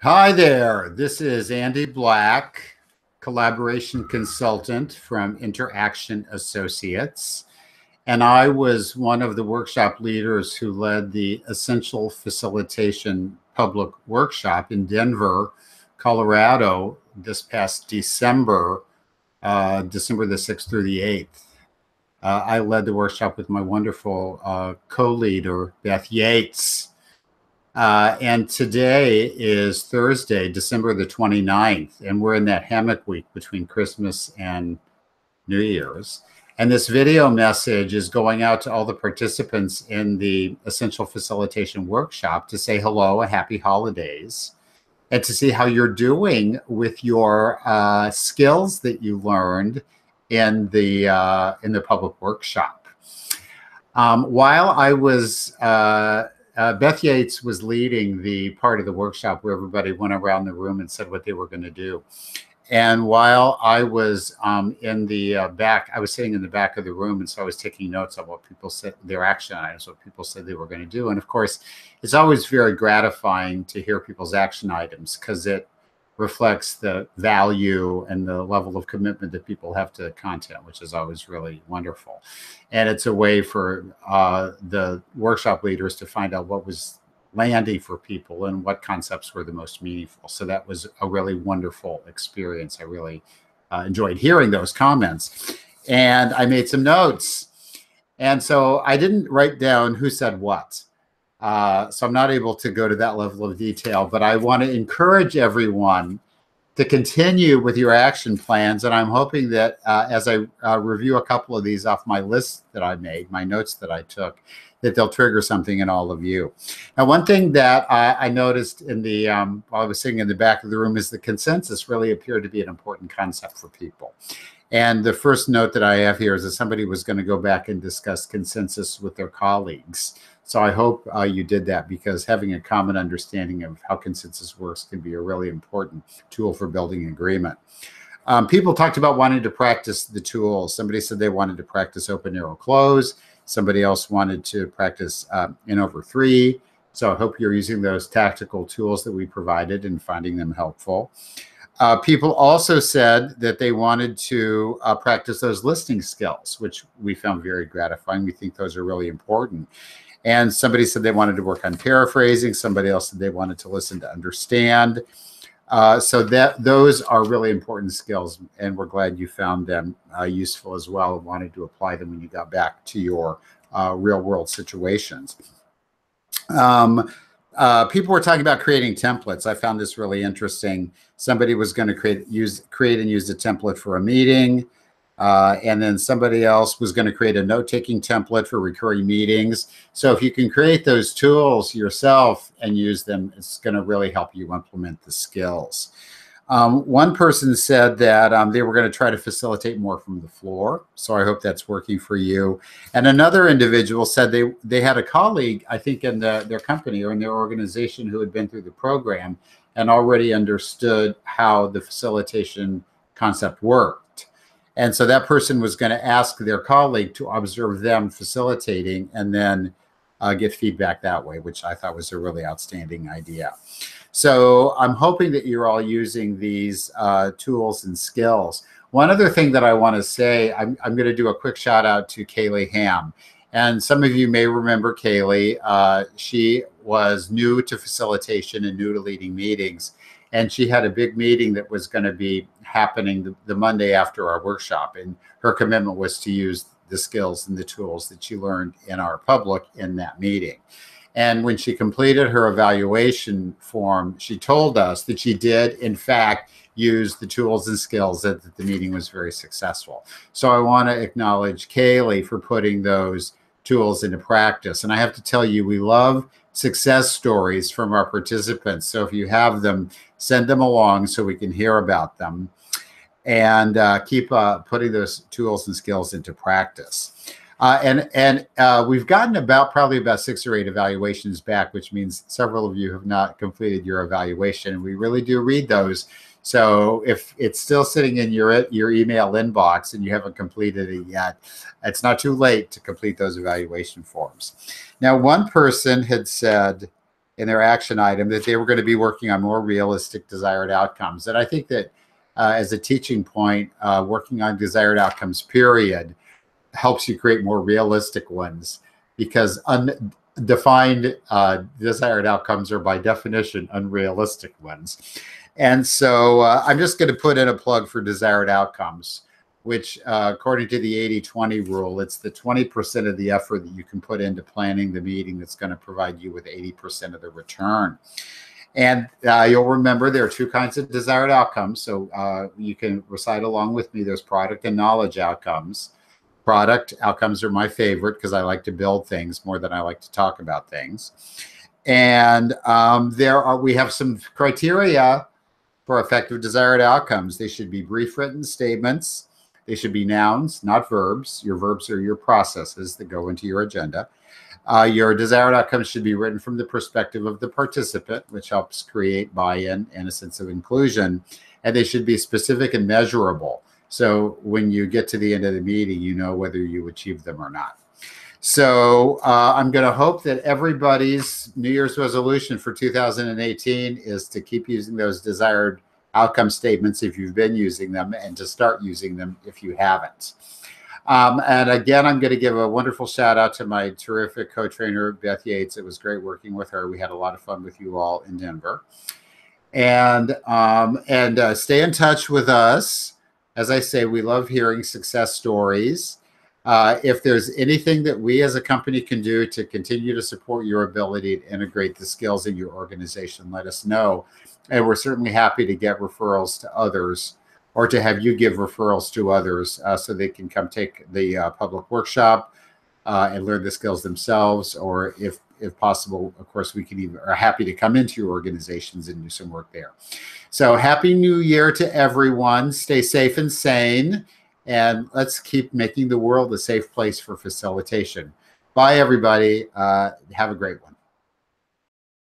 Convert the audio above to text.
Hi there, this is Andy Black, collaboration consultant from Interaction Associates. And I was one of the workshop leaders who led the Essential Facilitation public workshop in Denver, Colorado this past December, December the 6th through the 8th. I led the workshop with my wonderful co-leader, Beth Yates. And today is Thursday, December the 29th, and we're in that hammock week between Christmas and New Year's. And this video message is going out to all the participants in the Essential Facilitation workshop to say hello and happy holidays, and to see how you're doing with your skills that you learned in the public workshop. While I was Beth Yates was leading the part of the workshop where everybody went around the room and said what they were going to do. And while I was in the back, I was sitting in the back of the room, and so I was taking notes on what people said, their action items, what people said they were going to do. And of course, it's always very gratifying to hear people's action items because it reflects the value and the level of commitment that people have to content, which is always really wonderful. And it's a way for the workshop leaders to find out what was landing for people and what concepts were the most meaningful. So that was a really wonderful experience. I really enjoyed hearing those comments. And I made some notes. And so I didn't write down who said what. So I'm not able to go to that level of detail, but I want to encourage everyone to continue with your action plans. And I'm hoping that as I review a couple of these off my list that I made, my notes that I took, that they'll trigger something in all of you. Now, one thing that I noticed in the while I was sitting in the back of the room is the consensus really appeared to be an important concept for people. And the first note that I have here is that somebody was going to go back and discuss consensus with their colleagues. So I hope you did that, because having a common understanding of how consensus works can be a really important tool for building agreement. People talked about wanting to practice the tools. Somebody said they wanted to practice open, narrow, close. Somebody else wanted to practice in over three. So I hope you're using those tactical tools that we provided and finding them helpful. People also said that they wanted to practice those listening skills, which we found very gratifying. We think those are really important. And somebody said they wanted to work on paraphrasing. Somebody else said they wanted to listen to understand. So those are really important skills, and we're glad you found them useful as well and wanted to apply them when you got back to your real world situations. People were talking about creating templates. I found this really interesting. Somebody was going to create and use a template for a meeting. And then somebody else was going to create a note-taking template for recurring meetings. So if you can create those tools yourself and use them, it's going to really help you implement the skills. One person said that they were going to try to facilitate more from the floor. So I hope that's working for you. And another individual said they had a colleague, I think, in their company or in their organization who had been through the program and already understood how the facilitation concept worked. And so that person was going to ask their colleague to observe them facilitating and then get feedback that way, which I thought was a really outstanding idea. So I'm hoping that you're all using these tools and skills. One other thing that I want to say, I'm going to do a quick shout out to Kaylee Ham. And some of you may remember Kaylee. She was new to facilitation and new to leading meetings. And she had a big meeting that was going to be happening the Monday after our workshop. And her commitment was to use the skills and the tools that she learned in our public in that meeting. And when she completed her evaluation form, she told us that she did, in fact, use the tools and skills, that the meeting was very successful. So I want to acknowledge Kaylee for putting those tools into practice. And I have to tell you, we love success stories from our participants. So if you have them, send them along so we can hear about them, and keep putting those tools and skills into practice. We've gotten probably about 6 or 8 evaluations back, which means several of you have not completed your evaluation. And we really do read those. So if it's still sitting in your email inbox and you haven't completed it yet, it's not too late to complete those evaluation forms. Now, one person had said in their action item that they were going to be working on more realistic desired outcomes. And I think that as a teaching point, working on desired outcomes, period, helps you create more realistic ones, because undefined desired outcomes are by definition unrealistic ones. And so I'm just going to put in a plug for desired outcomes, which according to the 80-20 rule, it's the 20% of the effort that you can put into planning the meeting that's going to provide you with 80% of the return. And you'll remember there are two kinds of desired outcomes. So you can recite along with me. There's product and knowledge outcomes. Product outcomes are my favorite because I like to build things more than I like to talk about things. And we have some criteria for effective desired outcomes. They should be brief written statements. They should be nouns, not verbs. Your verbs are your processes that go into your agenda. Your desired outcomes should be written from the perspective of the participant, which helps create buy-in and a sense of inclusion. And they should be specific and measurable. So when you get to the end of the meeting, you know whether you achieved them or not. So I'm going to hope that everybody's New Year's resolution for 2018 is to keep using those desired outcome statements if you've been using them, and to start using them if you haven't. And again, I'm going to give a wonderful shout out to my terrific co-trainer, Beth Yates. It was great working with her. We had a lot of fun with you all in Denver. And stay in touch with us. As I say, we love hearing success stories. If there's anything that we as a company can do to continue to support your ability to integrate the skills in your organization, let us know. And we're certainly happy to get referrals to others, or to have you give referrals to others so they can come take the public workshop and learn the skills themselves. Or if possible, of course, are happy to come into your organizations and do some work there. So Happy New Year to everyone. Stay safe and sane. And let's keep making the world a safe place for facilitation. Bye, everybody. Have a great one.